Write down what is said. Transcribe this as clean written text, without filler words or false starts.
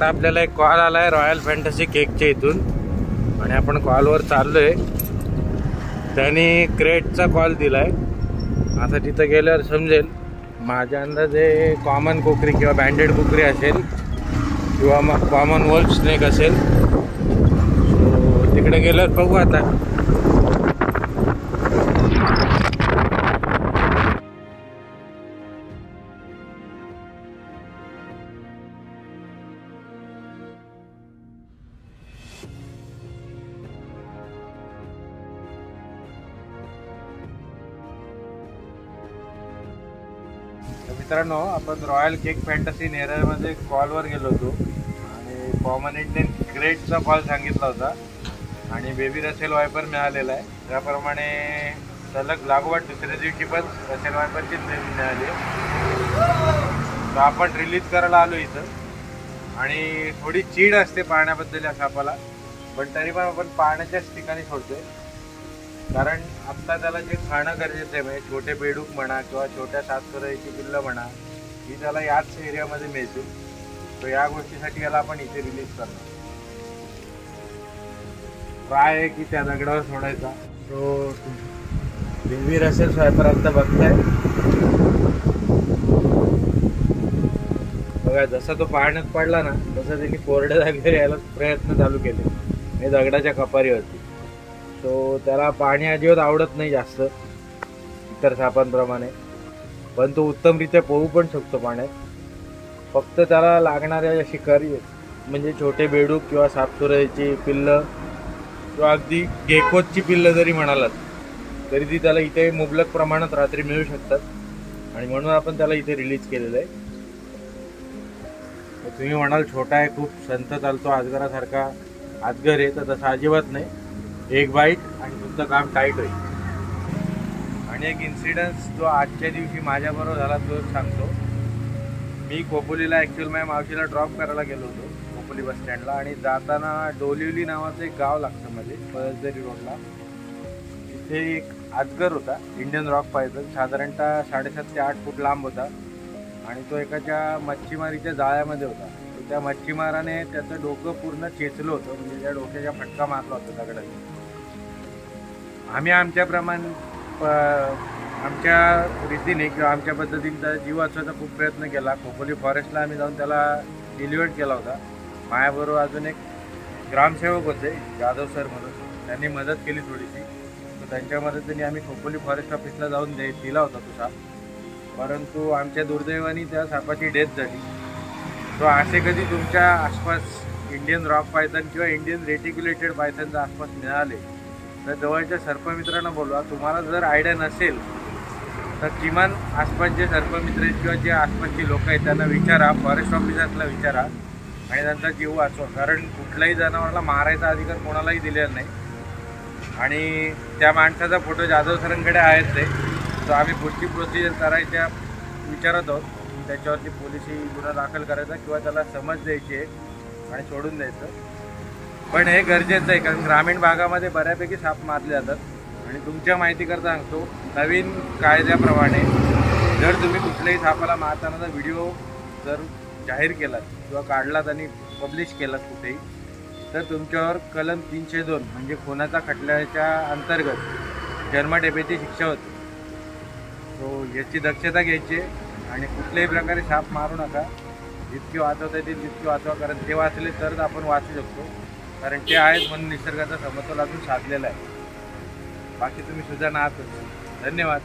आता आपल्याला एक कॉल आलाय रॉयल फॅन्टसी केकच्या इथून आणि आपण कॉलवर चाललोय। त्यांनी क्रेटचा कॉल दिलाय। आता तिथं गेल्यावर समजेल। माझ्या अंदाजे कॉमन कोकरी किंवा बँडेड कोकरी असेल किंवा मग कॉमन वोल्फ स्नेक असेल। तिकडे गेल्यावर बघू आता। मित्रांनो, आपण रॉयल केक फॅन्टसी नेरळमध्ये कॉलवर गेलो होतो आणि कॉमन इंडियन क्रेटचा कॉल सांगितला होता आणि बेबी रसेल वायपर मिळालेला आहे। त्याप्रमाणे सलग लागोपाठ दुसऱ्या दिवशी पण रसेल वायपरची मिळाली। तर आपण रिलीज करायला आलो इथं आणि थोडी चीड असते पाण्याबद्दल या सापाला, पण तरी पण आपण पाण्याच्याच ठिकाणी सोडतोय। कारण आत्ता त्याला जे खाणं गरजेचं आहे, म्हणजे छोटे बेडूक म्हणा किंवा छोट्या सातसुराईची पिल्लं म्हणा, ही त्याला याच एरियामध्ये मिळतील। तर या गोष्टीसाठी याला आपण इथे रिलीज करणार। ट्राय आहे की त्या दगडावर सोडायचा। तो बेबी रसेल स्वायपर आता बघताय बघा, जसा तो पाण्यात पडला ना तसं त्यांनी कोरड्या जागेवर यायला प्रयत्न चालू केले आणि दगडाच्या कपारीवरती। तो त्याला पाणी अजिबात आवडत नाही जास्त इतर सापांप्रमाणे, पण तो उत्तमरित्या पोहू पण शकतो पाण्यात। फक्त त्याला लागणाऱ्या शिकारी म्हणजे छोटे बेडूक किंवा सापसुराईची पिल्लं किंवा अगदी गेकोची पिल्लं जरी म्हणालात तरी ती त्याला इथे मुबलक प्रमाणात रात्री मिळू शकतात आणि म्हणून आपण त्याला इथे रिलीज केलेलं आहे। तुम्ही म्हणाल छोटा आहे, खूप संत चालतो, आजगरासारखा आजगर आहे, तर तसं अजिबात नाही। एक बाईट आणि तुमचं काम टाईट होईल। आणि एक इन्सिडन्स जो आजच्या दिवशी माझ्याबरोबर झाला तो सांगतो। मी खोपोलीला ॲक्च्युअल माझ्या मावशीला ड्रॉप करायला गेलो होतो खोपोली बस स्टँडला, आणि जाताना डोलिवली नावाचं एक गाव लागतं मध्ये पळसदरी रोडला। तिथे एक आजगर होता, इंडियन रॉक पायथन, साधारणतः 7.5 ते 8 फूट लांब होता आणि तो एकाच्या मच्छीमारीच्या जाळ्यामध्ये होता। त्या मच्छीमाराने त्याचं डोकं पूर्ण चेचलं होतं, म्हणजे त्या डोक्याच्या फटका मारला होता दगडाने। आम्ही आमच्या रीतीने किंवा आमच्या पद्धतीने त्याचा जीव वाचवायचा खूप प्रयत्न केला। खोपोली फॉरेस्टला आम्ही जाऊन त्याला डिलिव्हर्ड केला होता। माझ्याबरोबर अजून एक ग्रामसेवक होते जाधव सर म्हणून, त्यांनी मदत केली थोडीशी। तर त्यांच्या मदतीने आम्ही खोपोली फॉरेस्ट ऑफिसला जाऊन दिला होता तो साप, परंतु आमच्या दुर्दैवाने त्या सापाची डेथ झाली। तो असे कधी तुमच्या आसपास इंडियन रॉक पायथन किंवा इंडियन रेटिक्युलेटेड पायथनच्या आसपास मिळाले तर जवळच्या सर्पमित्रांना बोलवा। तुम्हाला जर आयडिया नसेल तर किमान आसपासचे सर्पमित्र आहेत किंवा जे आसपासची लोक आहेत त्यांना विचारा, फॉरेस्ट ऑफिसर्सला विचारा आणि त्यांचा जीव वाचवा। कारण कुठल्याही जनावराला मारायचा अधिकार कोणालाही दिलेला नाही। आणि त्या माणसाचा फोटो जाधव सरांकडे आहेत ते, तो आम्ही पुढची प्रोसिजर करायच्या विचारत आहोत। त्याच्यावरती पोलिसी गुन्हा दाखल करायचा किंवा त्याला समज द्यायची आहे आणि सोडून द्यायचं। पण हे गरजेचं आहे, कारण ग्रामीण भागामध्ये बऱ्यापैकी साप मारले जातात। आणि तुमच्या माहितीकरता सांगतो, नवीन कायद्याप्रमाणे जर तुम्ही कुठल्याही सापाला मारतानाचा व्हिडिओ जर जाहीर केलात किंवा काढलात आणि पब्लिश केलात कुठेही, तर तुमच्यावर कलम 302 म्हणजे खुनाचा खटल्याच्या अंतर्गत जन्मठेपेची शिक्षा होते। तो याची दक्षता घ्यायची आणि कुठल्याही प्रकारे साप मारू नका। जितके वाचवता येतील तितके वाचवा, कारण ते वाचले तरच आपण वाचू शकतो, कारण ते आहेत म्हणून निसर्गाचा समतोल अजून साधलेला आहे। बाकी तुम्ही सुद्धा नाहातच। धन्यवाद।